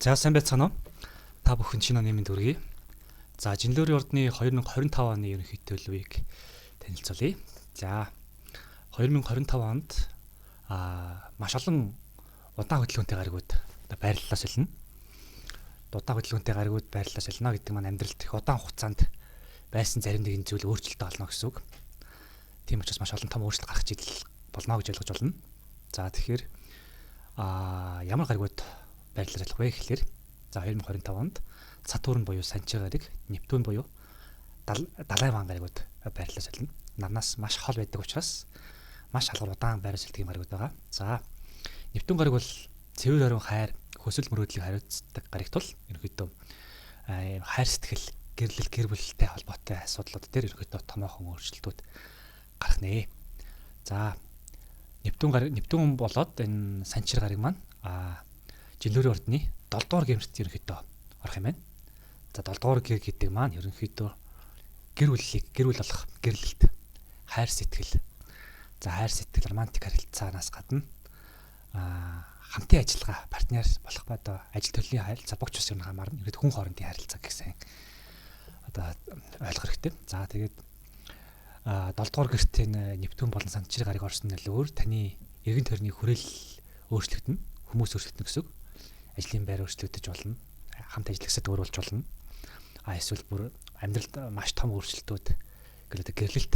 За сайн байцгаана уу? Та бүхэн шинэ оны мэнд хүргэе. За Жинлүүрийн ордны 2025 оны ерөнхий төлөвийг танилцуулъя. За 2025 онд маш олон удаан хөдөлгөөнтэй гаригууд байрлалаа солино. Удаан хөдөлгөөнтэй гаригууд байрлалаа солино гэдэг маань амьдралд их удаан хугацаанд байсан зарим нэгэн зүйл өөрчлөлт олно гэсэн үг. Тийм учраас маш олон том өөрчлөлт гарах жил болно гэж ойлгож байна. За тэгэхээр ямар гаригууд байрлал ажиллах вэ гэхлээр за 2025 онд Сатурн буюу Санчи гариг, Нептун буюу Далай ван гаригууд байрлал солино. Нарнаас маш хол байдаг учраас маш халуун удаан байрлал солидөг гаригууд байгаа. За Нептун гариг бол цэвэр орон хайр, хөсөл мөрөөдлийг хариуцдаг гариг тул ерөнхийдөө хайр сэтгэл, гэрлэл, гэр бүлтэй холбоотой асуудлууд дээр ерөнхийдөө томоохон өөрчлөлтүүд гарах нэ. За Нептун болоод энэ Санчир гариг маань Жинлүүрийн ордны 7 дугаар гэмт ерөнхийдөө орох юм байна. За 7 дугаар гэр гэдэг маань ерөнхийдөө гэр бүл болох гэрлэлт, хайр сэтгэл. За хайр сэтгэл, романтик харилцаанаас гадна хамтын ажиллагаа, партнер болох одоо ажил төрлийн харилцаа богч ус юм хамаарна. Ерөнхийдөө хүн хоорондын харилцаа гэсэн одоо ойлгох хэрэгтэй. За тэгээд 7 дугаар гэрт энэ Нептун болон Санчир гариг орсон нь өөр таны эргэн тойрны хүрээлэл өөрчлөгдөн, хүмүүс өөрчлөгдөн гэсэн үг. Ажлын байр өөрчлөгдөж болно. Хамт ажиллагсад өөр болж болно. Эсвэл бүр амьдралд маш том өөрчлөлтүүд гэрлэлт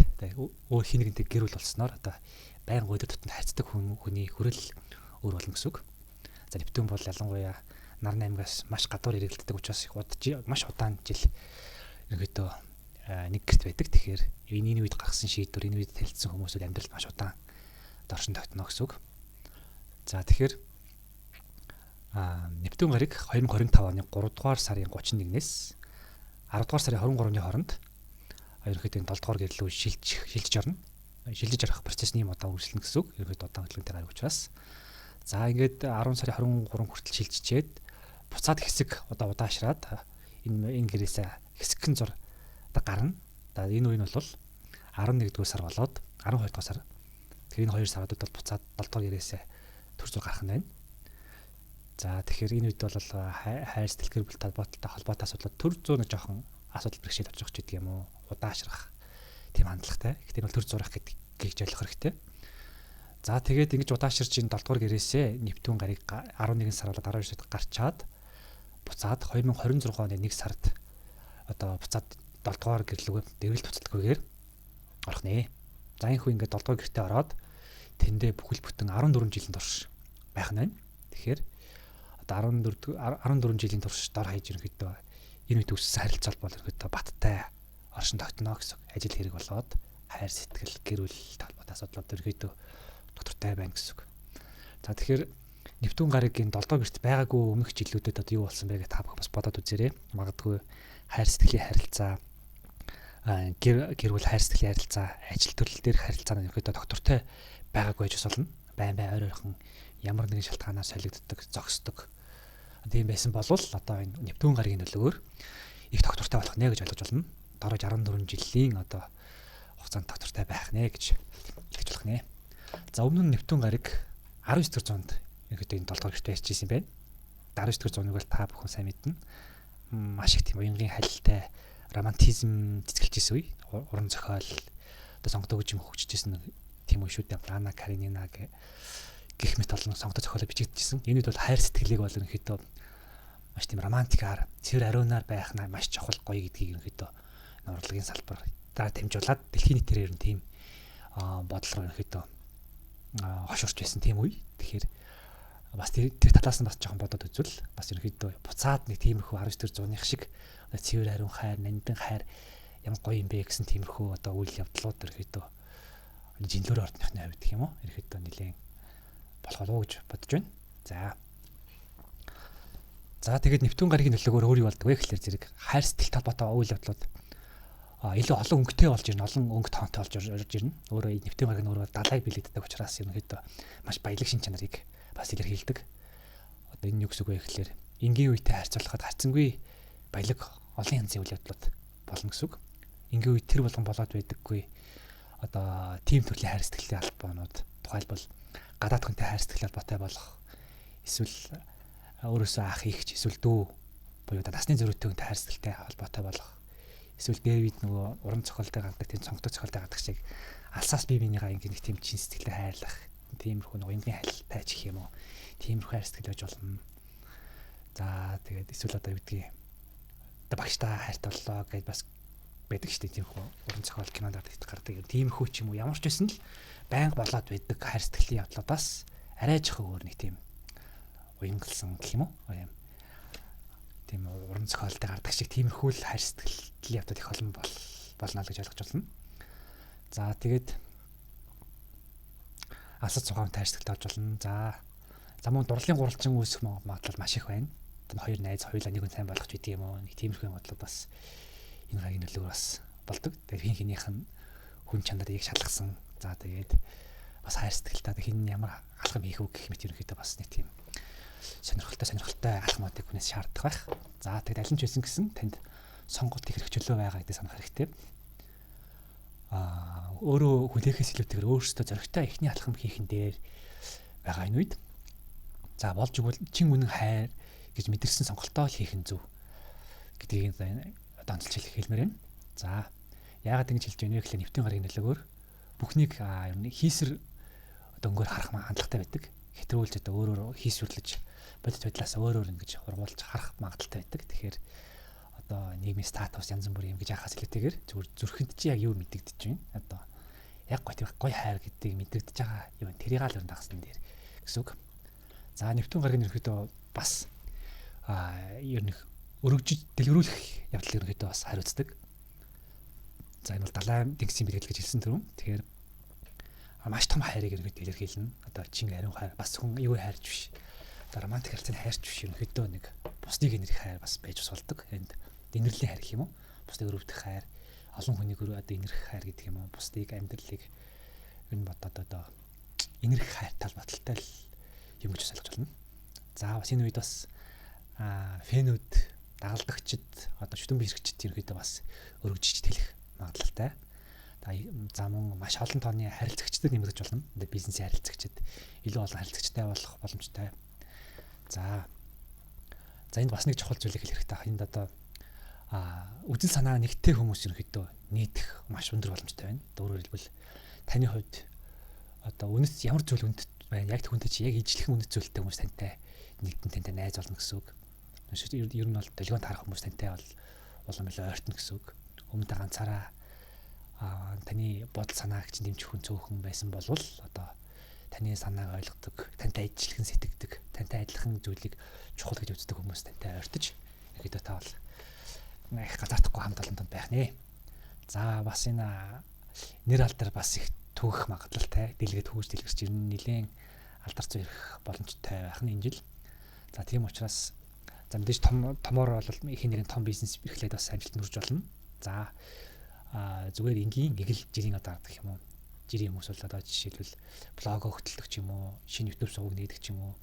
өөр хин нэгнтэй гэр бүл болсноор одоо байнга өдөр тутмын хайцдаг хүний хүрээлэл өөр болно гэсэн үг. За Нептун бол ялангуяа нар наймгаас маш гадуур эргэлддэг учраас маш удаан жил ерөнхийдөө нэг гэрт байдаг. Тэгэхээр энэ үед гаргасан шийдвэр, энэ үед танилцсан хүмүүсүүд амьдралд маш удаан доршин тогтно гэсэн үг. За тэгэхээр Нептун гариг 2025 оны 3 дугаар сарын 31-ээс 10 дугаар сарын 23-ны хооронд ерөнхийдөө 7 дугаар гэрлүү шилжиж орно. Шилжиж орох процесс нэм удаан үргэлжлэнэ гэсэн үг. Ерөнхийдөө удаан хөдөлгөөнтэй гариг учраас. За ингээд 10 сарын 23 хүртэл шилжижээд буцаад хэсэг удаашраад энэ гэрээсээ хэсэгхэн зур гарна. За энэ үе нь бол 11 дугаар сар болоод 12 дугаар сар. Тэр энэ 2 саруудад бол буцаад 7 дугаар гэрээсээ төр зур гарах нь байна. За тэгэхээр энэ үед бол хайр сэтгэл гэр бүл холбоотой асуудлууд төр зур нэг жоохон асуудал бэрхшээл орж байгаа ч гэдэг юм уу. Удаашрах тийм хандлагатай. Гэхдээ энэ бол төр зурах гэдгийг ойлгох хэрэгтэй. За тэгээд ингэж удаашрж энэ 7 дугаар гэрээсээ Нептун гариг 11 сар болоод 12 сард гарчаад буцаад 2026 оны 1 сард одоо буцаад 7 дугаар гэрлүүгээ дэврэлт туцалдаггүйгээр орох нэ. За энэ хүү ингээд 7 дугаар гэртээ ороод тэндээ бүхэл бүтэн 14 жилийн турш байх нь байна. Тэгэхээр одоо 14 жилийн турш дор хаяж ерөнхийдөө энэ үед үүссэн харилцаа бол ерөнхийдөө баттай оршин тогтно гэсэн. Ажил хэрэг болоод хайр сэтгэл, гэр бүл талбарт асуудлууд ерөнхийдөө доктортай байна гэсэн. За тэгэхээр Нептун гаригийн 7 дугаар гэрт байгаагүй өмнөх жилүүдэд одоо юу болсон бэ гэж та бүхэн бас бодоод үзээрэй. Магадгүй хайр сэтгэлийн харилцаа, гэр бүл хайр сэтгэлийн харилцаа, ажил төрөл дээрх харилцаа нь ерөнхийдөө доктортой байгаагүй гэж болно. Байн ойрхон ямар нэгэн шалтгаанаар солигддог, зогсдог. Тийм байсан бол одоо энэ Нептун гаригийн нөлөөгөөр их доктортой болох нэ гэж ойлгож болно. Дорож 14 жилийн одоо хугацаанд доктортой байх нэ гэж хэлж болох нэ. За өмнө нь Нептун гариг 19 дэх зуунд ерөнхийдөө энэ 7 дугаар гэрт байжсэн юм байна. 19 дэх зууныг бол та бүхэн сайн мэднэ. Маш их тийм уянгийн халилтай романтизм цэцгэлжсэн үе. Уран зохиол одоо сонгодог гэж хөгжижсэн тийм үе шүү дээ. Лана Каренина гэх мэт олон сонгодог зохиолоо бичигдчихсэн. Энэ үед бол хайр сэтгэлийг бол ерөнхийдөө маш тийм романтикаар, цэвэр ариунаар байх нь маш чухал гоё гэдгийг ерөнхийдөө урлагийн салбараар дамжуулаад дэлхийн нийтээр ер нь тийм бодол руу ерөнхийдөө хошуурч байсан тийм үе. Тэгэхээр бас тэр талаас нь бас жоохон бодоод үзвэл бас ерөнхийдөө буцаад нэг тиймэрхүү 19 дэх зууных шиг цэвэр ариун хайр, нандин хайр ямар гоё юм бэ гэсэн тиймэрхүү одоо үйл явдлууд ерөнхийдөө Жинлүүрийн ордныхны хувьд гэх юм уу? Ерөнхийдөө нэлээд болох болов уу гэж бодож байна. За тэгээд Нептун гаригийн нөлөөгөөр өөр юу болдог вэ гэхэлэр зэрэг хайр сэтгэл талбайтай үйл явдлууд илүү олон өнгөтэй болж ирнэ, олон өнгө тоонтой болж орж ирнэ. Өөрөө Нептун гариг нь өөрөө далайг билэгддэг учраас ерөнхийдөө маш баялаг шин чанарыг бас илэрхийлдэг. Одоо энэ юу гэсэн үг вэ гэхэлэр энгийн үетэй харьцуулахад харьцангуй баялаг олон янзын үйл явдлууд болно гэсэн үг. Энгийн үед тэр болгон болоод байдаггүй. Одоо тим төрлийн хайр сэтгэлийн албанууд тухайлбал гадаад хүнтэй хайр сэтгэл албатай болох, эсвэл өөрөөсөө ах их ч эсвэл дүү буюу насны зөрүүтэй хүнтэй хайр сэтгэлтэй холбоотой болох. Эсвэл Дэвид нөгөө уран зохиолтой гардаг тийм цонхтой зохиолтой гардаг шиг алсаас бие бинийгаа ингэ нэг тийм чин сэтгэлээр хайрлах. Тиймэрхүү нөгөө энгийн хайлттай ч гэх юм уу. Тиймэрхүү хайр сэтгэл байж болно. За тэгээд эсвэл одоо юу гэдгийг багштай хайртай боллоо гэж бас байдаг шүү дээ. Тиймэрхүү уран зохиол кинонд гардаг. Тиймэрхүү ч юм уу ямар ч байсан л байнга болоод байдаг хайр сэтгэлийн явдлуудаас арай жоохон өөр нэг тийм уянгалсан гэх юм уу. Тийм уран зохиолтой гардаг шиг тиймэрхүү л хайр сэтгэлийн явдал их олон болно л гэж ойлгож байна. За тэгээд алсад цугаамт хайр сэтгэлтэй болж болно. За мөн дурлалын гурвалжин үүсэх магадлал маш их байна. Одоо хоёр найз хоёулаа нэг хүн сайн болгож бидэг юм уу? Нэг тиймэрхүү бодлоо бас энэ хагийн нөлөөр бас болдог. Тэгээд хин хинийх нь хүн чанарыг шалгасан. За тэгээд бас хайр сэтгэлтэй хин ямар алхам хийх үү гэх мэт ерөнхийдөө бас нэг тийм сонирхолтой алхмуудыг хүнээс шаарддаг байх. За тэгээд аль нь ч байсан гэсэн танд сонголт их хэрэгчлөө байгаа гэдэг санах хэрэгтэй. Өөрөө хүлээхээс илүүтэйгээр өөрөөсөө зоригтой эхний алхам хийхэн дээр байгаа энэ үед. За болж игэл чин үнэн хайр гэж мэдэрсэн сонголтоо л хийх нь зөв гэдгийг одоо онцлж хэлмээр байна. За яагаад ингэж хэлж байна вэ гэхэл нэвтийн гарагийн нөлөөгөөр бүхнийг ер нь хийсэр дөнгөөр харах хандлагатай байдаг. Хэтрүүлж одоо өөрөөр хийсвэрлэж бодит байдлаас өөрөөр ингэж ургуулж харах магадaltaй байдаг. Тэгэхээр одоо нийгмийн статус янз бүрийн юм гэж яхаас илүүтэйгээр зүгээр зүрхэнд чи яг юу мэдэгдэж байна? Одоо яг гой хайр гэдэг мэдэгдэж байгаа юм. Тэрийг л өрн дагсан дээр гэсэн үг. За нэвтэн гарагийн ерөнхийдөө бас ер нь өргөжж дэлгэрүүлэх явдал ерөнхийдөө бас хариуцдаг. За энэ бол далайн тэнгисийн бэрхэл гэж хэлсэн түрүүн. Тэгэхээр маш том хайрыг ерөнхийдөө илэрхийлнэ. Одоо чин ариун хайр бас хүн юу хайрч биш. Одоо романтик харилцааны хайрч биш ерөнхийдөө нэг бусдыг нэрх хайр бас байж болдог. Энд инэрлийн хайр гэх юм уу? Бусдыг өрөвдөх хайр, олон хүнийг одоо инэрх хайр гэдэг юм уу? Бусдыг амьдралыг энэ бодоод одоо инэрх хайр талбарталтай л юм гэж ойлгож байна. За бас энэ үед бас фэнүүд дагалдагчид одоо шүтэн бишрэгчид ерөөдөө бас өргөжж тэлэх магадлалтай. За мөн маш олон тооны харилцагчдад нэмэгдэж болно. Одоо бизнесийн харилцагчид илүү олон харилцагчтай болох боломжтой. За энд бас нэг чухал зүйлийг хэлэх хэрэгтэй. Энд одоо үзэл санаа нэгтэй хүмүүс ерөөдөө нийтэх маш өндөр боломжтой байна. Өөрөөр хэлбэл таны хувьд одоо үнэс ямар зүйл үнэт байна? Яг хүнтэй чи яг ижлэх үнэт зүйлтэй хүмүүс тантай нэгдэн тантай найз болно гэсэн үг. Ер нь бол дэлгөөнд харах хүмүүс тантай бол улам илүү ойртно гэсэн үг. Өмнөдөө ганцаараа таны бодол санааг чинь дэмжих хүн цөөхөн байсан бол одоо таны санааг ойлгодог, тантай ижилхэн сэтгэдэг, тантай адилхан зүйлийг чухал гэж үздэг хүмүүс тантай ойртож ихэд та бол их газаардахгүй хамт олонд байх нэ. За бас энэ нэр алдар бас их түүх магадлалтай. Дэлгээд хөөж дэлгэрч ирнэ нэлээд алдар зүй ирэх боломжтой байх нь энэ жил. За тийм учраас за мэдээж томоор бол их нэрийн том бизнес эрхлээд бас амжилт нүрж болно. За зүгээр энгийн эгэл жирийн одоо гэх юм уу. Жирийн хүмүүс бол одоо жишээлбэл блог хөтлөг ч юм уу, шинэ YouTube сувг нээдэг ч юм уу.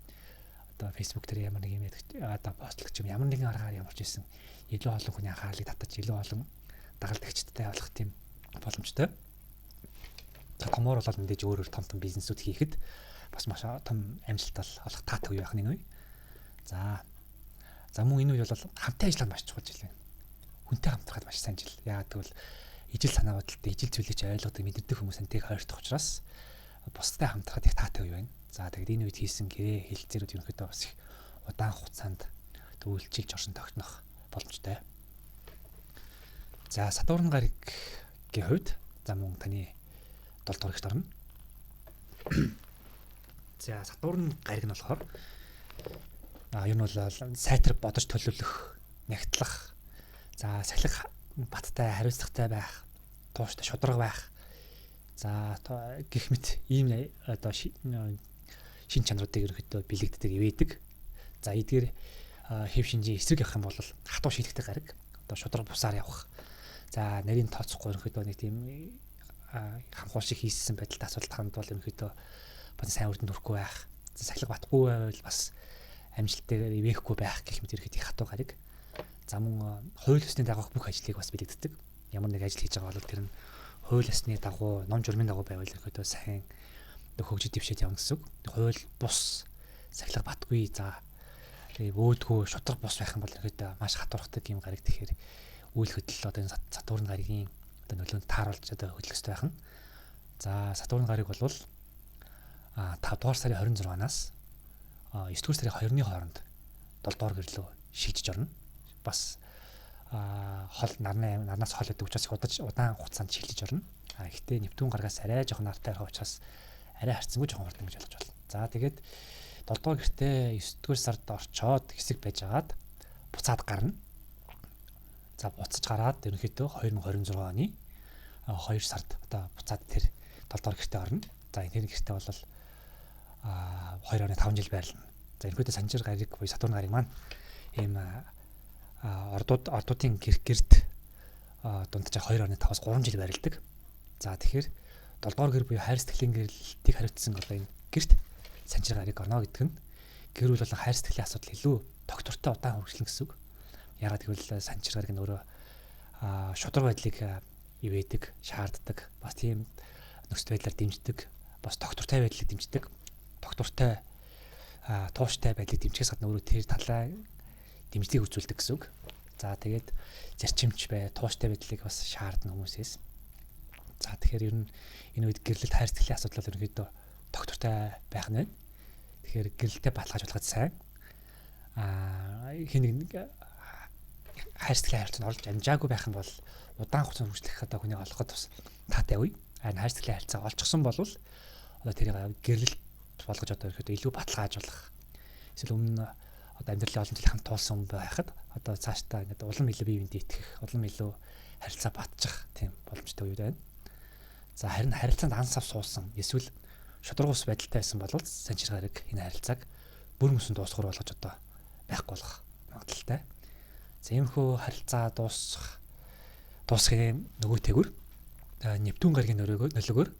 Одоо Facebook дээр ямар нэг юм яадаг одоо постлох ч юм ямар нэгэн аргаар ямарч ийсэн илүү олон хүний анхаарлыг татаж илүү олон дагалдагчдтай болох тийм боломжтой. За томоор бол мэдээж өөр том бизнесүүд хийхэд бас маш том амжилт олох таатай үе байх нь энэ үе. За мөн энэ үе бол хамтын ажиллагаанд маш чухал жил байна. Хүнтэй хамтрахад маш сайн жил. Яагаад гэвэл ижил санаа бодолтой, ижил зүйлийг ойлгодог, мэдэрдэг хүмүүс antайг хайртах учраас бусдтай хамтрахад их таатай үе байна. За тэгээд энэ үед хийсэн гэрээ хэлэлцээрүүд ерөнхийдөө бас их удаан хугацаанд үйлчилж орсон тогтнох боломжтой. За Сатурн гарагийн хувьд за мөн таны 7 дугаарт орно. За Сатурн гараг нь болохоор ер нь бол сайтар бодож төлөвлөх, нягтлах, за сахилах баттай хариуцлагатай байх, тууштай шударга байх. За гэх мэт ийм одоо шин чанаруудыг ерөөхдөө бэлэгддэг, ивэдэг. За эдгээр хэв шинжийн эсрэг явах юм бол хатуу шилэгтэй гараг, одоо шударга бусаар явах. За нарийн тооцохгүй ерөөхдөө нэг тийм хамхуул шиг хийсэн байдалтай асуудалд хандвал ерөөхдөө бас сайн үр дүнд хүрэхгүй байх. За сахилга батгүй байвал бас амжилттай ивэхгүй байх гэх мэт ерөөхдөө их хатуу гараг. За мөн хууль ёсны дагах бүх ажлыг бас бэлэгддэг. Ямар нэг ажил хийж байгаа бол тэр нь хууль ёсны дагуу, ном журмын дагуу байвал ерөөхдөө сайн хөгжиж дэвшээд явна гэсэн үг. Хууль бус сахилга батгүй. За Тэгээ өөдгөө шудраг бус байх юм бол ерөөдөө маш хатуурхдаг юм гариг. Тэгэхээр үйл хөдлөл одоо энэ Сатурн гаригийн одоо нөлөөнд тааруулж одоо хөдлөх хэрэгтэй байна. За Сатурн гариг бол 5 дугаар сарын 26-наас 9 дугаар сарын 2-ны хооронд 7 дугаар гэрлөө шилжиж орно. Бас хол нарнаас хол гэдэг учраас удаан хугацаанд шилжиж орно. Гэхдээ Нептун гаргаас арай жоохон нартай байх учраас арай харьцангуй жоохон хурдан гэж ойлгож байна. За тэгээд 7 дугаар гэртээ 9 дугаар сард орчоод хэсэг байжгаад буцаад гарна. За буцаж гараад ерөнхийдөө 2026 оны 2 сард одоо буцаад тэр 7 дугаар гэртээ орно. За энэ гэртээ бол 2.5 жил байрлана. За ерөнхийдөө Санжир гариг буюу Сатурн гариг маань ийм ордуудын гэрт дунджаа 2.5-аас 3 жил байрладаг. За тэгэхээр 7 дугаар гэр буюу хайр сэтгэлийн гэрэлтийг хариуцсан одоо энэ гэрт Санжир гариг орно гэдэг нь гэр бүл болон хайр сэтгэлийн асуудал илүү доктортой удаан үргэлжлэн гэсэн үг. Ягаад гэвэл Санжир гариг нь өөрөө шудраг байдлыг ивэдэг, шаарддаг, бас тийм нөхцөл байдлаар дэмждэг, бас доктортой байдлыг дэмждэг, доктортой тууштай байдлыг дэмжихээс гадна өөрөө тэр талаа дэмжлэг үзүүлдэг гэсэн үг. За тэгээд зарчимч бай, тууштай байдлыг бас шаардна хүмүүсээс. За тэгэхээр ер нь энэ үед гэрлэлт хайр сэтгэлийн асуудал ерөнхийдөө доктортой байх нь байна. Тэгэхээр гэрэлтэй баталгааж болгоод сайн хин нэг хайр сэтгэлийн харилцаанд орж амжаагүй байх нь бол удаан хугацаанд үргэлжлэх одоо хүний олоход бас таатай үе. Хайр сэтгэлийн харилцаа олчихсон бол одоо тэрийг гэрлэлт болгож одоо ерөөхдөө илүү баталгааж болох. Эсвэл өмнө одоо амьдралын олон жил хамт туулсан хүн байхад одоо цаашдаа ингээд улам илүү бие биендээ итгэх, улам илүү харилцаа батчих тийм боломжтой үе байна. За харин харилцаанд ан сав суусан эсвэл шудрагус байдалтай байсан бол Санжир гариг энэ харилцааг бүр мөсөн дуусгах болгож одоо байхгүй болох магадaltaй. За иймэрхүү харилцаа дуусгахын нөгөөтэйгүр Нептун гаригийн нөлөөгөөр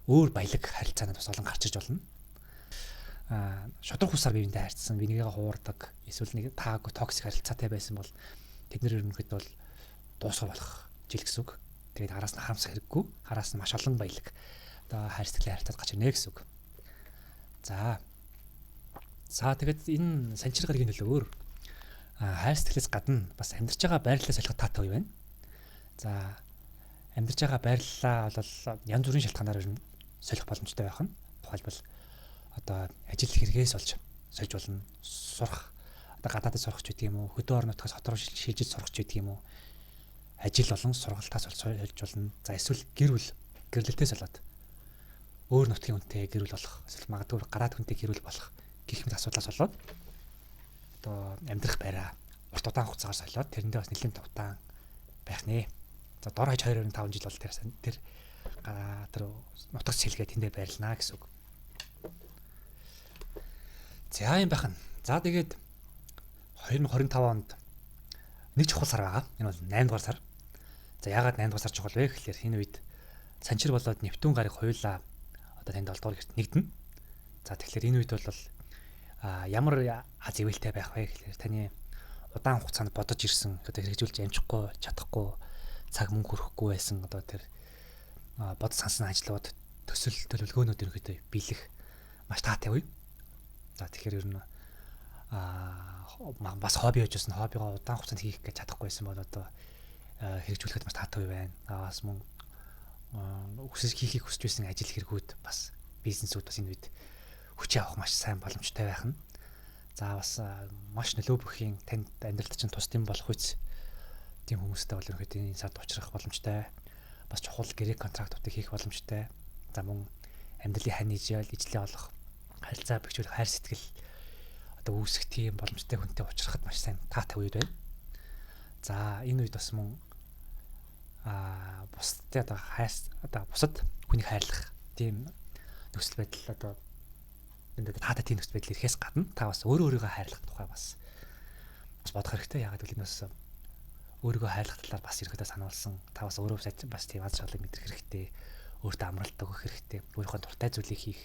өөр баялаг харилцаанууд бас олон гарч иж болно. Шудраг хусаар биеиндээ харьцсан, бинийгээ хуурдаг, эсвэл нэг таагүй токсик харилцаатай байсан бол тэд нэр ерөнхийдөө бол дуусгах болох жил гэсэн үг. Тэгээд араас нь харамсах хэрэггүй, араас нь маш олон баялаг одоо хайр сэтгэлийн харилцаанд гарч ирнэ гэсэн үг. За тэгээд энэ Санжир гаригийн нөлөөгөөр хайр сэтгэлээс гадна бас амьдарч байгаа байрлалаа солиход таатай үе байна. За амьдарч байгаа байрлалаа бол янз бүрийн шалтгаанаар солих боломжтой байх нь. Тухайлбал одоо ажил хэрэгээс олж сольж болно. Сурах одоо гадаадд сурах ч гэдэг юм уу, хөдөө орон нутгаас хот руу шилжиж сурах ч гэдэг юм уу. Ажил болон сургалтаас сольж болно. За эсвэл гэр бүл гэрлэлтээс болоод өөр нутгийн хүнтэй гэр бүл болох, эсвэл магадгүй гараад хүнтэй гэр бүл болох гэх мэт асуудлаас болоод одоо амьдрах байраа урт удаан хугацаагаар солиод тэрэндээ бас нэлээд удаан байх нэ. За дор хаяж 2.5 жил бол тэр нутагт сэлгээ тэндээ байрлнаа гэсэн үг. За юм байна. За тэгээд 2025 онд нэг чухал сар байгаа. Энэ бол 8 дугаар сар. За яагаад 8 дугаар сар чухал вэ гэхээр энэ үед Санжир болоод Нептун гариг хоёулаа одоо танд 7 дугаар гэрт нэгдэнэ. За тэгэхээр энэ үед бол ямар аз ивэлтэй байх вэ гэхээр таны удаан хугацаанд бодож ирсэн одоо хэрэгжүүлж амжихгүй чадахгүй цаг мөнгө хүрэхгүй байсан одоо тэр бод сансан ажлууд төсөл төлөвлөгөөнүүд ерөнхийдөө биелэх маш таатай үе. За тэгэхээр ер нь бас хобби гэж байсан хоббигоо удаан хугацаанд хийх гэж чадахгүй байсан бол одоо хэрэгжүүлэхэд маш таатай үе байна. Бас мөн хийхийг хүсэж байсан ажил хэрэгүүд бас бизнесүүд бас энэ үед хүчээ авах маш сайн боломжтой байх нь. За бас маш нөлөө бүхийн танд амьдралд чинь тусдим болох үс тийм хүмүүстэй бол ерөнхийдөө энэ сард уулзах боломжтой. Бас чухал гэрээ контрактуудыг хийх боломжтой. За мөн амьдралын хань ижил олох, харилцаа бэхжүүлэх, хайр сэтгэл одоо үүсэх тийм боломжтой хүнтэй уулзахад маш сайн таатай үед байна. За энэ үед бас мөн бусдад одоо бусад хүнийг хайрлах тийм нөхцөл байдал одоо энэ таатай тийм нөхцөл байдал ирэхээс гадна та бас өөрийгөө хайрлах тухай бас бодох хэрэгтэй. Ягаад гэвэл энэ бас өөрийгөө хайрлах талаар бас ерөөдөө сануулсан. Та бас өөрөө бас тийм аз жаргалыг мэдрэх хэрэгтэй. Өөртөө амралт өгөх хэрэгтэй. Өөрийнхөө дуртай зүйлийг хийх,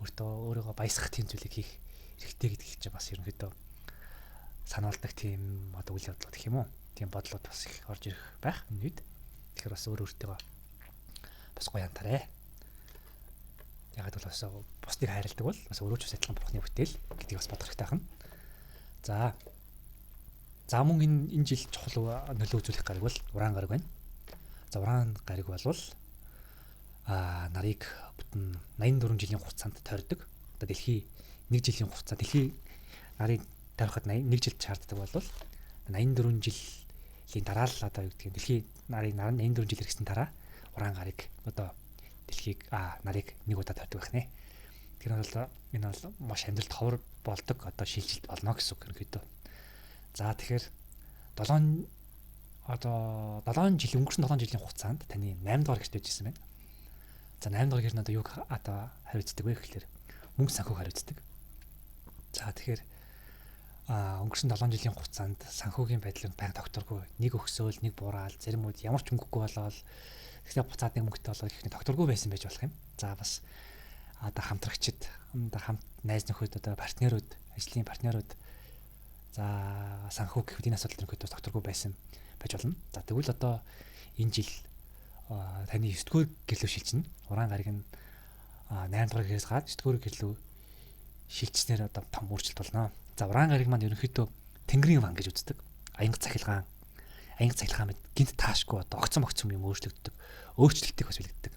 өөрийгөө баясгах тийм зүйлийг хийх хэрэгтэй гэдгийг чинь бас ерөнхийдөө сануулдаг тийм одоо үйл явдлууд гэх юм уу. Тийм бодлууд бас их орж ирэх байх энэ үед. Тэгэхээр бас өөртөө бас гоё антаарэ. Ягаад бол бас бусдыг хайрладаг бол бас өөрөө ч бас адилхан бурхны бүтээл гэдгийг бас бодох хэрэгтэй байна. За. За мөн энэ жил чухал нөлөө үзүүлэх гариг бол уран гариг байна. За уран гариг болвол нарыг бүтэн 84 жилийн хугацаанд тойрдог. Одоо дэлхий 1 жилийн хугацаа дэлхий нарыг тойроход 1 жил шаарддаг болвол 84 жилийн дараа л одоо юу гэдгийг дэлхий нарыг 84 жил хэрэгсэн дараа уран гариг одоо дэлхийг нарыг нэг удаа тойрдог байх нэ. Тэр бол энэ бол маш амьдралд ховор болдог одоо шилжилт болно гэсэн үг ерөнхийдөө. За тэгэхээр 7 жил өнгөрсөн 7 жилийн хугацаанд таны 8 дугаар гэрт байжсэн байна. За 8 дугаар гэр нь одоо юг одоо хариуцдаг вэ гэхэлэр мөнгө санхүүг хариуцдаг. За тэгэхээр өнгөрсөн 7 жилийн хугацаанд санхүүгийн байдал байнга тогтворгүй, нэг өгсөөл, нэг бураал, зарим үед ямар ч мөнгөгүй болоод тэгэхээр буцаад нэг мөнгөтэй болоод ихний тогтворгүй байсан байж болох юм. За бас одоо хамтрагчид, хамт найз нөхөд одоо партнерууд, ажлын партнерууд за санхүү гэхэд энэ асуудал нөхөд тогтворгүй байсан байж болно. За тэгвэл одоо энэ жил таны 9 дугаар гэрлөө шилжинэ. Уран гариг нь 8 дугаар гэрээс гад 9 дугаар гэрлөө шилжснээр одоо том өөрчлөлт болно. За уран гариг маань ерөнхийдөө тэнгэрийн ван гэж үздэг. Аянга цахилгаан мэд гинт таашгүй одоо огцом юм өөрчлөгддөг. Өөрчлөлтийг бас бэлддэг.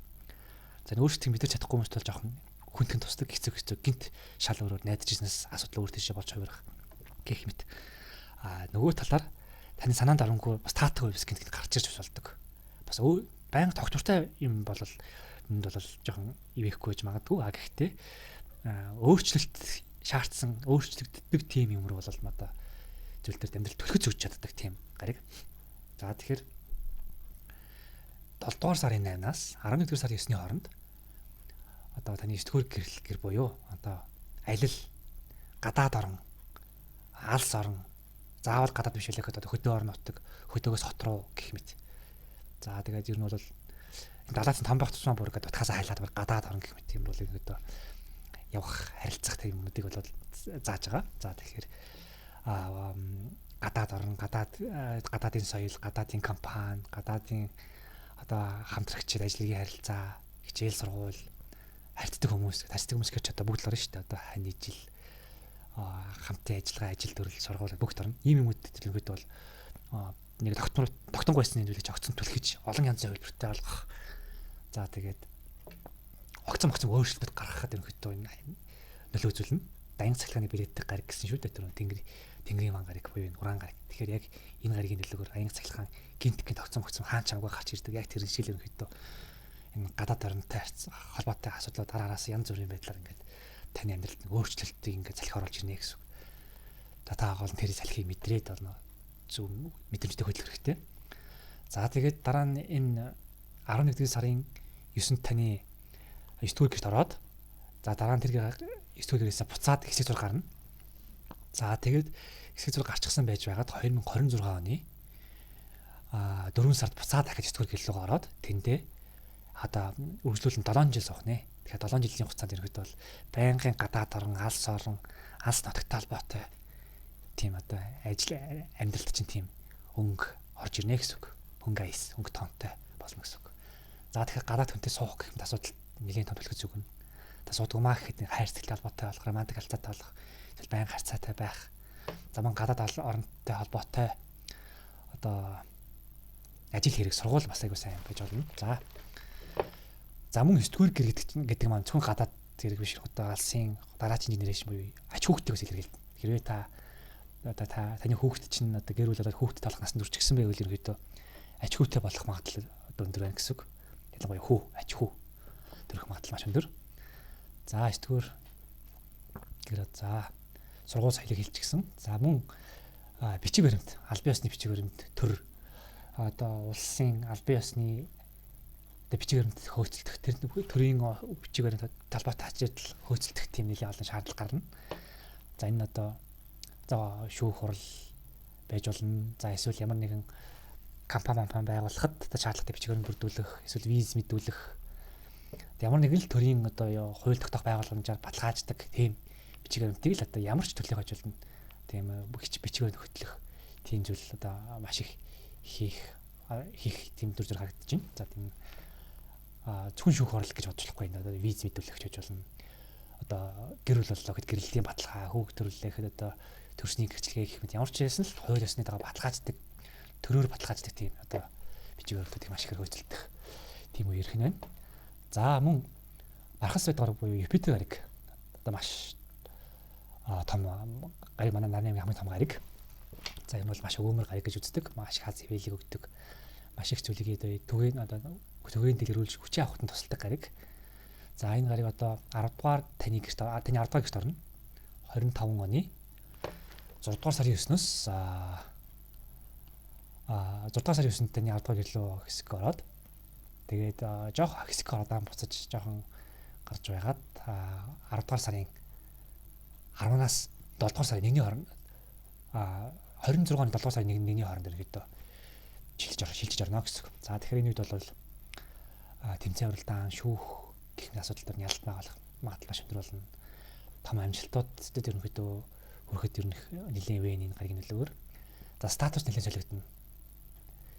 За энэ өөрчлөлтийг мэдэрч чадахгүй хүмүүст бол жоохон хүндхэн тусдаг хэцүү гинт шал өөрөөр найдаж ирснээс асуудал өөр тийшээ болж хувирах гэх мэт. Нөгөө талаар таны санаанд оронгүй бас таатах үе гинт гарч ирж болдог. Бас байнга тогтвортой юм бол энд бол жоохон ивэхгүй гэж магадгүй. Гэхдээ өөрчлөлт шаардсан өөрчлөгддөг тийм юм руу бол одоо зүйл дээр амьдрал төлөхөж өгч чаддаг тийм гариг. За тэгэхээр 7 дугаар сарын 8-аас 11 дугаар сарын 9-ний хооронд одоо таны 9 дугаар гэр буюу одоо алил, гадаад орон, алс орон, заавал гадаад биш үлэхэд одоо хөдөө орон нутаг, хөдөөгөөс хот руу гэх мэт. За тэгээд ер нь бол энэ далаас том байх тусмаа бүр гэдэг утгаас хайлаад бол гадаад орон гэх мэт юм бол одоо явах харилцах тийм юмнуудыг бол зааж байгаа. За тэгэхээр гадаад орон, гадаадын соёл, гадаадын компани, гадаадын одоо хамтрагчид, ажлын харилцаа, хичээл сургууль, харьцдаг хүмүүс гэж одоо бүгд л орно шүү дээ. Одоо хань ижил хамтын ажиллагаа, ажил төрөл, сургууль бүгд орно. Ийм юмуд төлөвлөд бол нэг тогтмол байсны зүйлж огцон түлхэж олон янзын хөлбөртэй болгох. За тэгээд огцон өөрчлөлтөд гаргахад ерөнхийдөө нөлөө үзүүлнэ. Даян цахилгааны бэлэгдэх гариг гэсэн шүү дээ. Тэр тэнгэрийн ван гариг буюу энэ уран гариг. Тэгэхээр яг энэ гаригийн нөлөөгөөр аян цахилгаан гинт огцон хаан чамгаа гарч ирдэг. Яг тэр жишээл ерөнхийдөө энэ гадаад оронтой холбоотой асуудлууд араас янз бүрийн байдлаар ингээд таны амьдралд нэг өөрчлөлтийг ингээд залхи оруулж ирнэ гэсэн үг. Та гол тэрийг салхийг мэдрээд болно. Зөв мэдрэмжтэй хөдөлгөх хэрэгтэй. За тэгээд дараа нь энэ 11 сарын 9-нд таны 9 дугаар гэрт ороод за дараа нь тэр 9 дугаар гэрээсээ буцаад хэсэг зур гарна. За тэгээд хэсэг зур гарчихсан байж байгаад 2026 оны 4 сард буцаад дахиж 9 дугаар гэр рүү ороод тэндээ одоо үргэлжлүүлэн 7 жил суух нэ. Тэгэхээр 7 жилийн хугацаанд ирэхэд бол байнгын гадаад орон, алс нутагтай холбоотой тийм одоо амьдралд чинь тийм өнгө орж ирнэ гэсэн үг. Өнгө айс, өнгө тоонтой болно гэсэн үг. За тэгэхээр гадаад хүнтэй суух гэх мэт асуудал нэлийн том төлөвлөж өгнө. Та суудгумаа гэхэд хайрцагтай холбоотой болох, романтик харилцаатай болох, эсвэл байнга харьцаатай байх. За мөн гадаад оронтой холбоотой одоо ажил хэрэг, сургууль бас айгуу сайн байж болно. За мөн 9 дугаар гэр гэдэг маань зөвхөн гадаад зэрэг биш. Одоо алсын дараагийн генерашн буюу ач хүүхдтэй бас илэрхийлнэ. Хэрвээ таны хүүхэд чинь одоо гэр бүл болоод хүүхэд талах насанд хүрчихсэн байвал ерөнхийдөө ач хүүтэй болох магадлал одоо өндөр байна гэсэн үг. Ялангуяа ач хүү төрөх магадлал маш өндөр. За 9 дугаар гэр сургууль соёлыг хэлчихсэн. За мөн бичиг баримт, албан ёсны бичиг баримт төр одоо улсын албан ёсны бичиг баримт хөөцөлдөх тэр төрийн бичиг баримт талбайтай ачаалал хөөцөлдөх тийм нэлийн олон шаардлага гарна. За энэ одоо шүүх хурал байж болно. За эсвэл ямар нэгэн компани байгуулахад шаардлагатай бичиг баримт бүрдүүлэх, эсвэл виз мэдүүлэх. Ямар нэгэн л төрийн одоо хууль тогтоох байгууллагаар баталгааждаг тийм бичиг баримтыг л одоо ямар ч төрлийн хожуулна. Тийм бичиг баримт хөтлөх тийм зүйл одоо маш их хийх тийм төр зэрэг харагдаж байна. За тийм зөвхөн шүүх хурал гэж бодож болохгүй энэ одоо виз мэдүүлэх гэж болж болно. Одоо гэр бүл боллоо гэхэд гэрэлтийн баталгаа, хүүхд төрүүлэхэд одоо төрсний гэрчлэгээ гэх мэт ямар ч байсан л хууль ёсны дагуу баталгааждаг төрөөр баталгааждаг тийм одоо бичиг баримтуудыг маш их хөөцөлдөх тийм үеэрх нь байна. За мөн Мархас байдаг буюу Юпитер гариг одоо маш том гариг манай нарны хамгийн том гариг. За энэ бол маш өвөмөр гариг гэж үздэг. Маш их хаз хөвөлийг өгдөг. Маш их зүйлийг түгээн одоо түгээн дэлгэрүүлж хүчээ авахтан тусалдаг гариг. За энэ гариг одоо 10 дугаар таны 10 дугаар гэрт орно. 25 оны 6 дугаар сарын 9-ноос 6 дугаар сарын 9-нд таны 10 дугаар гэрлөө хэсэг ороод тэгээд жоох хэсэг ороод буцаж жоохон гарч байгаад 10 дугаар сарын 10-наас 7 дугаар сарын 1-ний хооронд 26-ны 7 дугаар сарын 1-ний хооронд ерөөдөө шилжиж орно гэсэн. За тэгэхээр энэ үед бол тэмцээн уралдаан шүүх гэх мэт асуудал төр ялалт магадлал маш өндөр болно. Том амжилтуудад ерөнхийдөө хүрэхэд нэлээд ивэн энэ гаригийн нөлөөгөөр. За статус нэлээд солигдно.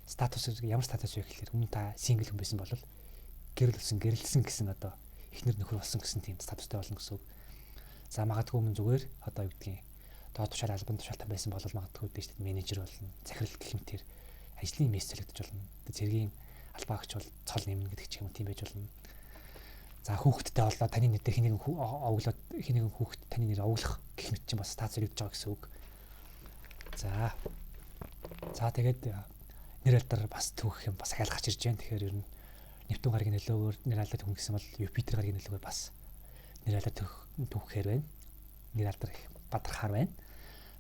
Статус ямар статус вэ гэхээр өмнө та сингл хүн байсан бол гэрэлсэн гэсэн одоо эхнэр нөхөр болсон гэсэн тийм статустай болно гэсэн үг. За магадгүй өмнө зүгээр одоо юу гэдгийг доод тушаал албан тушаалтай байсан бол магадгүй дээ шүү дээ менежер болно. Захирал гэх мэт ажлын месс солигдож болно. Зэргийн албаа өгч бол цол нэмнэ гэдэг ч юм уу тийм байж болно. За хүүхэдтэй болоо таны нэрээр хэнийг овоглоод хэнийг хүүхэд таны нэр овоглох гэх мэт чинь бас статус солигдож байгаа гэсэн үг. За тэгээд нэр алдар бас түүх юм бас ахаал гарч ирж байна. Тэгэхээр ер нь Нептун гаригийн нөлөөгөөр нэр алдар түүх гэсэн бол Юпитер гаригийн нөлөөгөөр бас нэр алдар түүхээр байна. Нэр алдар их бадрахаар байна.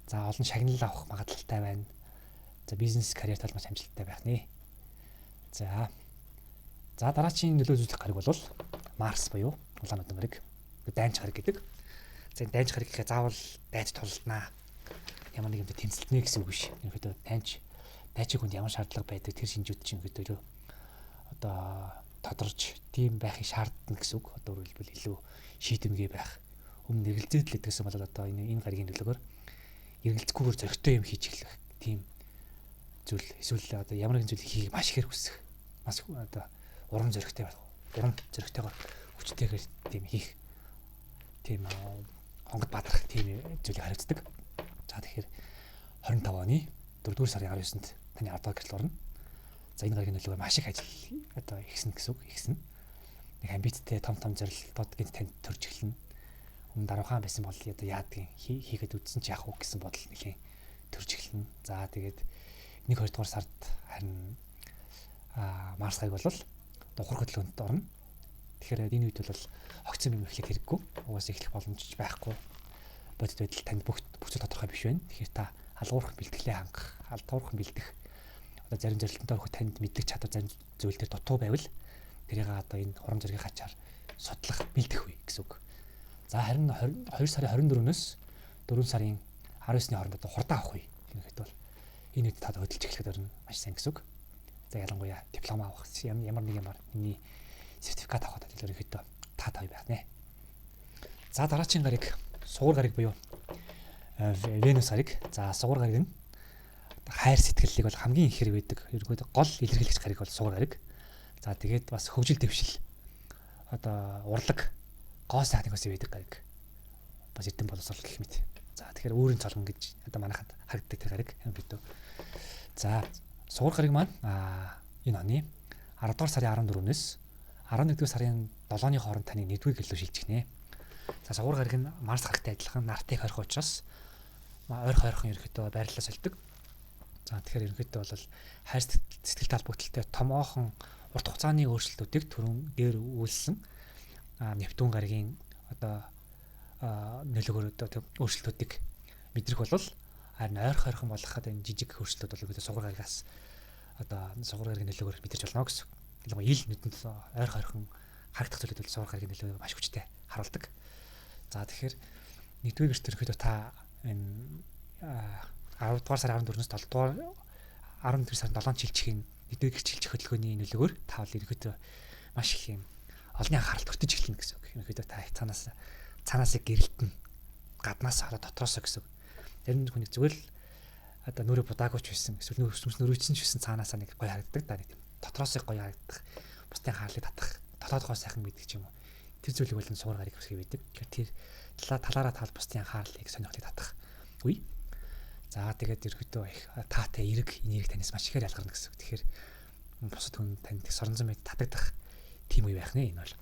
За олон шагнал авах магадлалтай байна. За бизнес карьер тал маш амжилттай байх нэ. За дараагийн нөлөө үзүүлэх гариг бол Марс буюу улаан нутгийн гариг. Дайнч гариг гэдэг. За дайнч гариг гэхээ заавал дайч тулнаа. Ямар нэг юм тэмцэлтнэ гэсэн үг биш. Ерөнхийдөө дайчиг хүнд ямар шаардлага байдаг тэр шинжүүд чинь ерөнхийдөө одоо тодорч тийм байхыг шаардна гэсэн үг. Одоо өөрөлдвөл илүү шийдэмгий байх. Өмнө эргэлзээдэл гэдгсэн бол одоо энэ гаригийн нөлөөгөөр эргэлзэхгүйгээр зөрөгтэй юм хийж эхлэх тийм зүйл эсвэл одоо ямар нэгэн зүйлийг хийх маш ихээр хүсэх. Маш одоо урам зоригтой байх. Урам зоригтойгоор хүчтэйгээр тийм хийх. Тийм хонгод бадрах тийм зүйлийг хариуцдаг. За тэгэхээр 25 оны 4-р сарын 19-нд таны 10 дахь гэрэл орно. За энэ гаригийн нөлөөгөөр маш их ажил одоо ихсэн гэсэн үг. Ихсэн. Нэг амбицтай том зорилтууд гинт танд төрж эхэлнэ. Өмнө даруухан байсан бол одоо яадгийн хийгээд үдсэн ч яах вэ гэсэн бодол нэлийн төрж эхэлнэ. За тэгээд 1-2 дугаар сард харин Марс гариг бол ухрах хөдөлгөөнд орно. Тэгэхээр энэ үед бол огцон юм эхлэх хэрэггүй. Угаасаа эхлэх боломж байхгүй. Бодит байдал танд бүх зүйл тодорхой биш байна. Тэгэхээр та алгуурах бэлтгэлээ хангах, алдуурах бэлдэх одоо зарим зорилттой орох танд мэдлэг чадвар зарим зүйл дээр дутуу байвал тэрийг одоо энэ урам зоригийн хачаар судлах бэлдэх үе гэсэн үг. За харин 2 сарын 24-өөс 4 сарын 19-ний хооронд одоо хурдан авах үе. Гэхдээ бол энэ үед та хөдөлж эхлэхэд орно маш сайн гэсэн үг. За ялангуяа диплом авах ямар нэг юмар миний сертификат авах гэдэг ерөнхийдөө та тав байх нэ. За дараагийн гариг сугар гариг буюу Венус гариг. За сугар гариг нь хайр сэтгэллийг бол хамгийн их хэрэг байдаг. Ерөнхийдөө гол илэрхийлэгч гариг бол сугар гариг. За тэгээд бас хөгжил дэвшил одоо урлаг гоо сайхныг бас байдаг гариг. Бас эрдэм боловсрол гэх мэт. За тэгэхээр өөрийн цолгон гэж одоо манайхад харагддаг тэр гариг юм бид. За сугар гариг маань энэ оны 10 дугаар сарын 14-өөс 11 дугаар сарын 7-ны хооронд таны 1-р гэрлөө шилжих нэ. За сугар гариг нь Марс гаригтай адилхан нартыг хорих учраас ойрхон ерөөхдөө байрлалаа солидөг. За тэгэхээр ерөнхийдөө бол хайр сэтгэл талбогтолтой томоохон урт хугацааны өөрчлөлтүүдийг түрүүн дээр үйлсэн Нептун гаригийн одоо нөлөөгөөр одоо өөрчлөлтүүдийг мэдрэх бол харин ойрхон болгоход энэ жижиг өөрчлөлтүүд бол ерөнхийдөө сугар гаригаас одоо сугар гаригийн нөлөөгөөр мэдэрч болно гэсэн. Ялангуяа ил нүдэнд ойрхон харагдах зүйлүүд бол сугар гаригийн нөлөөгөөр маш хүчтэй харуулдаг. За тэгэхээр 1-р гэрт ерөнхийдөө та энэ 10 дугаар сарын 14-өөс 7 дугаар 11 сарын 7-нд шилжихийн 1-р гэрт шилжих хөдөлгөөний нөлөөгөөр та бол ерөнхийдөө маш их юм олонний анхаарал төртөж эхэлнэ гэсэн үг. Ерөнхийдөө та цаанаас гэрэлтэн гаднаас хараа дотроосоо гэсэн үг. Тэр нь хүнийг зүгээр л одоо нүрэ будаагүйч байсан эсвэл нүрээчсэн ч байсан цаанаасаа нэг гоё харагддаг да нэг тийм дотроосоо гоё харагдах бусдын хаалыг татах толгойгоо сайхан мэддэг ч юм уу. Тэр зүйлийг бол сугар гариг хэсэг байдаг. Тэр талаараа таал бусдын анхаарлыг сонирхлыг татах үе. За тэгээд ерөөдөө их таатай эрг энийг танаас маш ихээр ялгарна гэсэн үг. Тэгэхээр бусад хүн танд соронзон мэд татагдах тийм үе байх нэ энэ бол.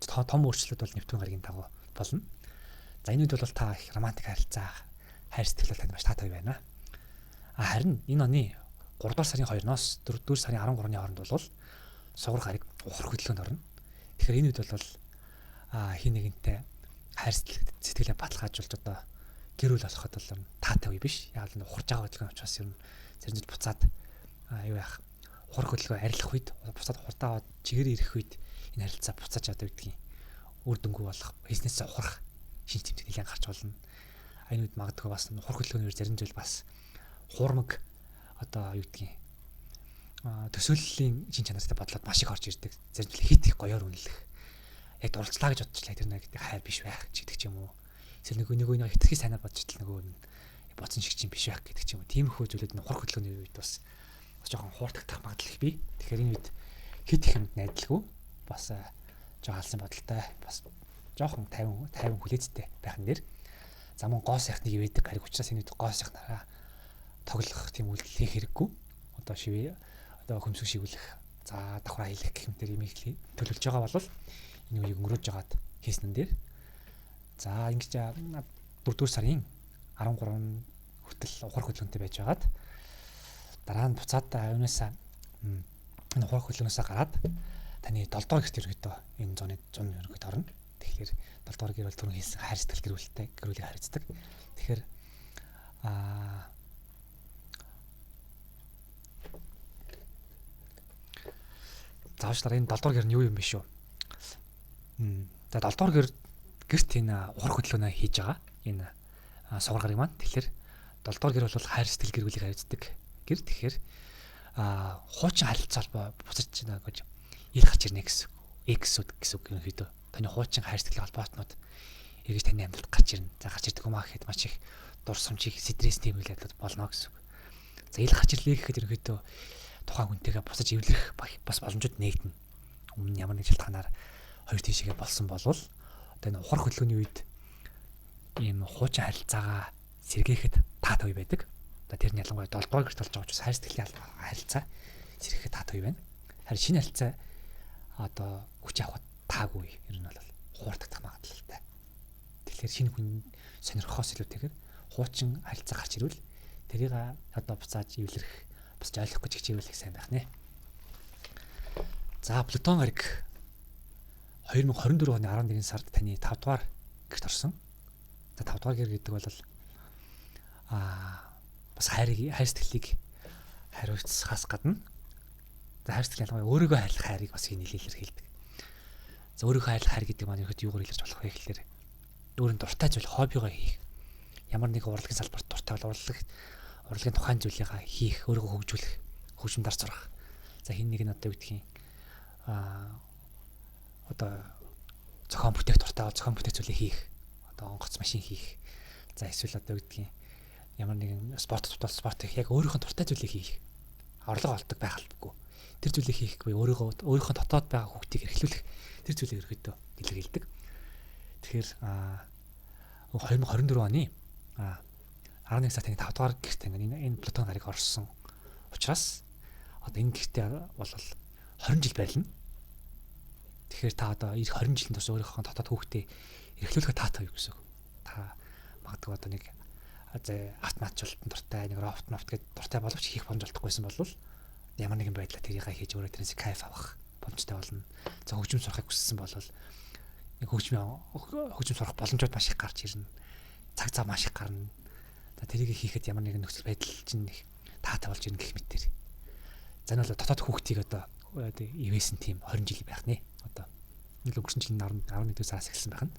Том өөрчлөлт бол Нептун гаригийн дагуу болно. За энэ үед бол та их романтик харилцаа хайр сэтгэл бол танд маш таатай байна. Харин энэ оны 3 дугаар сарын 2-оос 4 дугаар сарын 13-ны хооронд бол сугар гариг ухрах хөдөлгөөнд орно. Тэгэхээр энэ үед бол хин нэгэнтэй хайр сэтгэлээ баталгаажуулж одоо гэр бүл болоход бол таатай үе биш. Яг л ухарж байгаа хөдөлгөөн учраас ер нь зэрнэж буцаад юу яах ухрах хөдөлгөөн арилах үед буцаад хурдаа чигээр ирэх үед энэ харилцаа буцааж одоо гэдгийг үр дүнгүй болох бизнесээ ухрах шинж тэмдэг нэлээд гарч болно. Энэ үед магадгүй бас ухрах хөдөлгөөнөөр зарим зүйл бас хуурмаг одоо юу гэдгийг төсөөллийн шин чанартай бодлоод маш их орж ирдэг. Зарим зүйл хит их гоёор үнэлэх. Яг дурдчлаа гэж бодчихлаа тэр нэг хайр биш байх гэдэг ч юм уу. Эсвэл нөгөө хитрхи сайнаар бодж итэл нөгөө нь боцсон шиг чинь биш байх гэдэг ч юм уу. Тиймэрхүү зүйлүүд нь ухрах хөдөлгөөний үед бас жоохон хуурдагдах магадлал их бий. Тэгэхээр энэ үед хит их юмд найдалгүй бас жоохон алсан бодолтой бас жоохон 50 хүлээцтэй байх нэр. За мөн гоо сайхныг ивэдэг гариг учраас энэ үед гоо сайхнараа тоглох тийм үйлдэл хийх хэрэггүй. Одоо шивээ одоо хөмсөг шивүүлэх, за давхраа хийх гэх мэтэр юм их төлөвлөж байгаа бол энэ үеийг өнгөрөөж жагаад хийснэн дээр. За ингэж 4 дугаар сарын 13 хүртэл ухрах хөдөлгөөнтэй байж байгаад дараа нь буцаад юунаас энэ ухрах хөдөлгөөнөөс гараад таны 7 дугаар гэрт ерөөдөө энэ зуны ерөөд орно. Тэгэхээр 7 дугаар гэр бол түрүүн хийсэн хайр сэтгэл гэрүүлийг харьцдаг. Тэгэхээр заавч дараа энэ 7 дугаар гэр нь юу юм бэ шүү. За 7 дугаар гэрт энэ ухрах хөдөлгөөнөө хийж байгаа. Энэ сугар гарыг маань. Тэгэхээр 7 дугаар гэр бол хайр сэтгэл гэрүүлийг харьцдаг гэр. Тэгэхээр хуучин харилцаа буцаж байна гэж ил гарч ирнэ гэсэн. X-үд гэсэн үг юм хэдэ. Таны хуучин хайр сэтгэлийн холбоотнууд эргэж таны амьдралд гарч ирнэ. За гарч ирдэг юм аа гэхэд маш их дурсамжийг стресс нэмэлээд болно гэсэн үг. За ил гарч ирлээ гэхэд ерөөдөө тухайн хүнтэйгээ буцаж эвлэрэх бас боломжууд нээгдэнэ. Өмнө нь ямар нэг шалтгаанаар хоёр тийшээгээ болсон болвол одоо энэ ухрах хөдөлгөөний үед ийм хуучин харилцаагаа сэргээхэд таатай үе байдаг. Одоо тэр нь ялангуяа 7 дугаар гэрт болж байгаа учраас хайр сэтгэлийн харилцаа сэргээхэд таатай үе байна. Харин шинэ харилцаа одоо хүч авах таагүй ер нь бол хуурдах магадлалтай. Тэгэхээр шинэ хүн сонирхохоос илүүтэйгээр хуучин харилцаа гарч ирвэл тэрийг одоо буцааж эвлэрэх бас ойлгох гэж хичээвэл их сайн байх нэ. За Плутон гариг 2024 оны 11 сард таны 5 дугаар гэрт орсон. За 5 дугаар гэр гэдэг бол бас хайр сэтгэлийг хариуцахаас гадна хайр сэтгэл ялангуяа өөрийгөө хайрлах хайрыг бас нийлүүлэлээр хэлдэг. За өөрийгөө хайрлах хайр гэдэг маань ихэд юугаар илэрч болох вэ гэхээр өөрийн дуртай зүйл хоббигоо хийх. Ямар нэгэн урлагийн салбарт дуртай бол урлагийн тухайн зүйлийг хийх, өөрийгөө хөгжүүлэх, хөгжмөөр сурах. За хин нэг нь одоо үгдгийн одоо зохион бүтээх дуртай бол зохион бүтээх зүйлийг хийх. Одоо онгоц машин хийх. За эсвэл одоо үгдгийн ямар нэгэн спорт хийх, яг өөрийнхөө дуртай зүйлийг хийх. Орлого олдог байх албагүй. Тэр зүйлийг хийхгүй өөрийнхөө дотоод байгаа хүүхдийг эрхлүүлэх тэр зүйлийг ерөөдөө илэрхийлдэг. Тэгэхээр 2024 оны 11 сарын 5 дугаар гэрт энэ Плутон гариг орсон учраас одоо энэ гэртээ бол 20 жил байрлана. Тэгэхээр та одоо эх 20 жилийн турш өөрийнхөө дотоод хүүхдээ эрхлүүлэхэд таатай юу гэсэн үг. Та магадгүй одоо нэг автоматжуулалтанд дуртай, нэг робот гэдэг дуртай боловч хийх боломж олдохгүйсэн бол ямар нэгэн байдлаар тэрийг хийж өөрөө тэрнээс кайф авах боломжтой болно. За хөгжим сурахыг хүссэн бол нэг хөгжим сурах боломжууд маш их гарч ирнэ. Цаг зав маш их гарна. За тэрийг хийхэд ямар нэгэн нөхцөл байдал чинь их таатай болж ирнэ гэх мэтэр. За энэ бол дотоод хүүхдийг одоо ивэсэн тийм 20 жил байх нэ. Одоо нэг өнгөрсөн жилийн 11 сараас эхэлсэн байх нь.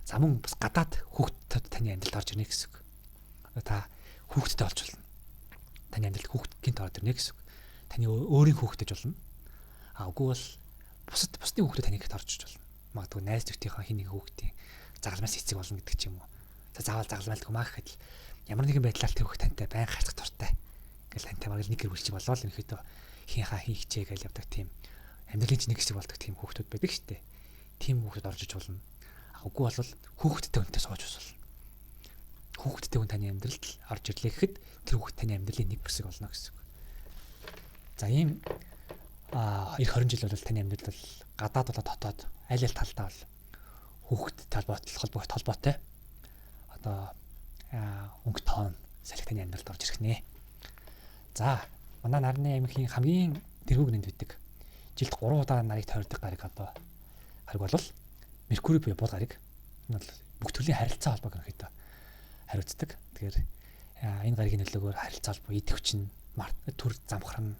За мөн бас гадаад хүүхдэд таны амьдралд орж ирнэ гэсэн үг. Та хүүхдэд олж болно. Таны амьдралд хүүхдийн орж ирнэ гэсэн үг. Таны өөрийн хүүхдэд болно. Үгүй бол бусдын хүүхдэд таны гэрт орж иж болно. Магадгүй найз нөхдийнхөө хин нэг хүүхдийн загалмаас эцэг болно гэдэг ч юм уу. За заавал загалмайлдгүй маа гэхэд ямар нэгэн байдлаар тэр хүүхд тантай байн харьцах дуртай. Ингээл тантай баг нэг гэр бүлч болвол ерөөдөө хинхаа хийхчээ гэж явдаг тийм амьдралын чинь нэг хэсэг болдог тийм хүүхдүүд байдаг шүү дээ. Тийм хүүхдэд орж иж болно. Үгүй бол хүүхдтэй үнтэй сууж ус болно. хүүхэдтэй хүн таны амьдралд орж ирлээ гэхэд тэр хүүхэд таны амьдралын нэг хэсэг болно гэсэн. За ийм 20 жил бол таны амьдрал бол гадаад болоод дотоод аль аль талдаа бол хүүхэд холбоотой одоо өнгө тоон салхи таны амьдралд орж ирэх нэ. За манай нарны аймгийн хамгийн тэргүүг нэнд байдаг. Жилд 3 удаа нарыг тойрдог гариг одоо гариг бол Меркурий буюу бул гариг. Энэ бол бүх төрлийн харилцаа холбоог ерөнхийдөө хариуцдаг. Тэгэхээр энэ гаригийн нөлөөгөөр харилцаа холбоо идэвчин төр замхран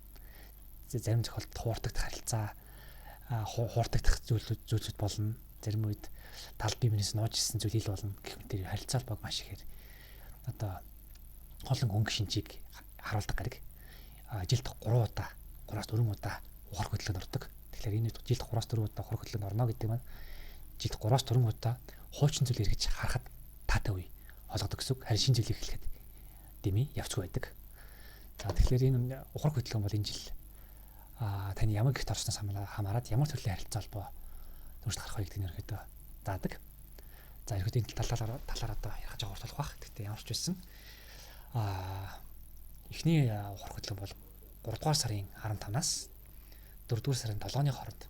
зарим зохиолдолд хуурдагдах харилцаа хуурдагдах зүйлсүүд болно. Зарим үед тал бимнээс нууж ирсэн зүйл ил болно. Гэх мэт харилцаа холбоог маш ихээр одоо холон өнгө шинжийг харуулдаг гариг. Жилд 3 удаа 3-4 удаа ухаар хөдлөнд ордог. Тэгэхээр энэ жилд 3-4 удаа ухаар хөдлөнд орно гэдэг маань жилд 3-4 удаа хуучин зүйл эргэж харахад таатай үе олгодог гэсэн үг. Харин шинэ зүйлийг эхлэхэд дэмий явцгүй байдаг. За тэгэхээр энэ ухаар хөдлөн бол энэ жил таны ямар гихт орсноос хамаарат ямар төрлийн харилцаа холбоо төрөж гарах вэ гэдгийг ерөөдөө заадаг. За ерөөдөө энэ талаар одоо ярих гэж хурдлах бах. Гэхдээ ямар ч байсан эхний ухаар хөдлөн бол 3 дугаар сарын 15-наас 4 дугаар сарын 7-ны хооронд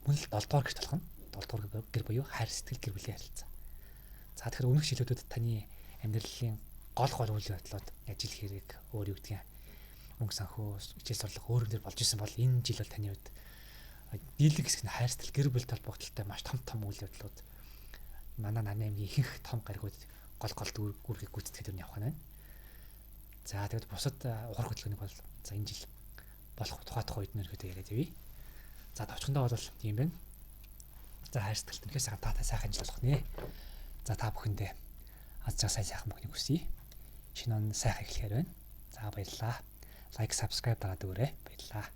мөн л 7 дугаар гэрт болох нь 7 дугаар гэр буюу хайр сэтгэл гэр бүлийн харилцаа. За тэгэхээр өмнөх жилүүдэд таны амьдралын гол үйл явдлууд ажил хэрэг өөр юу гэдгийг мөнгө санхүү хичээл сурлага өөр өөр болж исэн бол энэ жил бол таны хувьд дийлэг хэсэг нь хайр сэтгэл гэр бүл толбогдлолтой маш том үйл явдлууд манай нарны аймгийн ихэнх том гаригууд гол үүргийг гүйцэтгэхэд явах нь байна. За тэгээд бусад ухаар хөдөлгөөнийг бол за энэ жил болох тухайдах үед нэрхэтэ яриад ивэ. За товчхондоо бол тийм байна. За хайр сэтгэл тэнхээс таатай сайхан жил болох нэ. За та бүхэндээ аз жаргал сайхан бүхнийг хүсье. Шинэ он сайхан эхлэхээр байна. За баярлалаа. Лайк, subscribe дараад өгөөрэй. Баярлалаа.